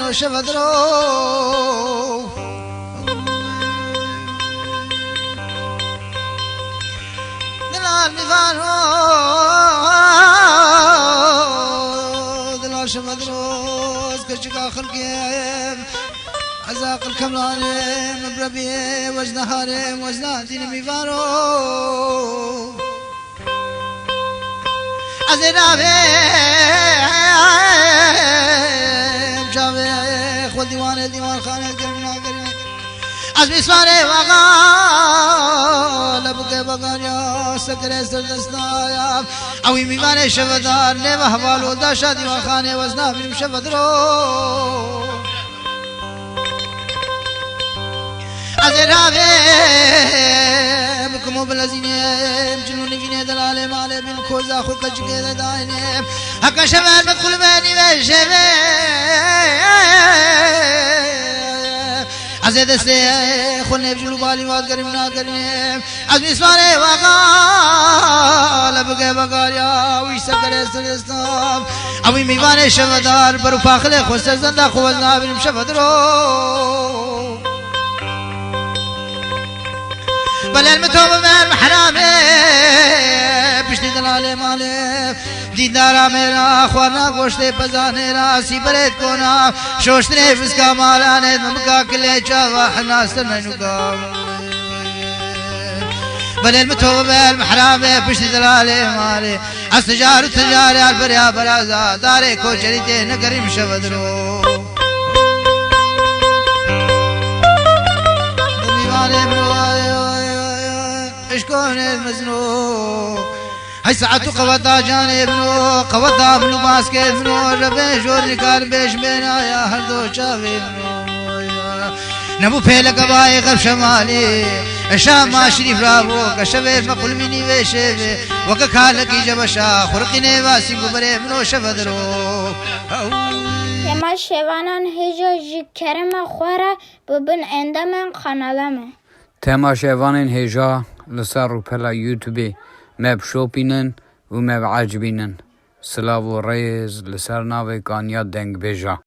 منو شفدرو دلال میفانو دلال شفدروز كشكا خلقي عزاق الكملاني مبربي وجنهاري وجناتي ميفانو أزرابي مشابه خود ديوان خانه كرمنا كرمنا أزمي سواري وغا لبقى بغانيا سكري سردستايا أوي ميفاني شفدار نيمه حوالو داشا ديوان خانه وزنا بنم شفدرو أزرابي بكمو بالذين جنون جنيه دلالة مالي بن كوزا خو كجكي داينه هكا شمال بدخل بيني وشبه أزيد استي خلني بجلو بالي واد قريمنا قريم أزمي اسماني وقال بقى بقاليا ويسكر استرستاب أوي ميواني شفدار برو فاخلي خوستر زندا خوزنا بنم شفدرو بل المتوب من محرامي بشتي دلالي مالي دیدارا میرا خورنا گوشت پزانه را سی برد کنا شوشتنه فسکا مالانه ممکا کلی چاوا حناستر ننوکا بل المتوب المحرامي بشتي دلالي مالي استجار التجاري البريا برازا داري كوشريتي نقريم شفدرو اشكون المزنوق هاي ساعتو قوضا جانبنو قوضا منو ماسكت منو ربي جور نكال بيش بينا يا هردو شافي منو نبو فيلك باي غرب شمالي الشام ما شريف رابو كشبه مقل مني وشبه وكخالك جبشا خرقني واسي قبري منو شفدرو تما شوانان هجا جي كرم خورا ببن اندامن قنالمه تما شوانان هجا لسر روبلا يوتيوبي مب شوبينن و مب عجبينن سلاو و ريز لسر ناوي كانيا دنگ بيجا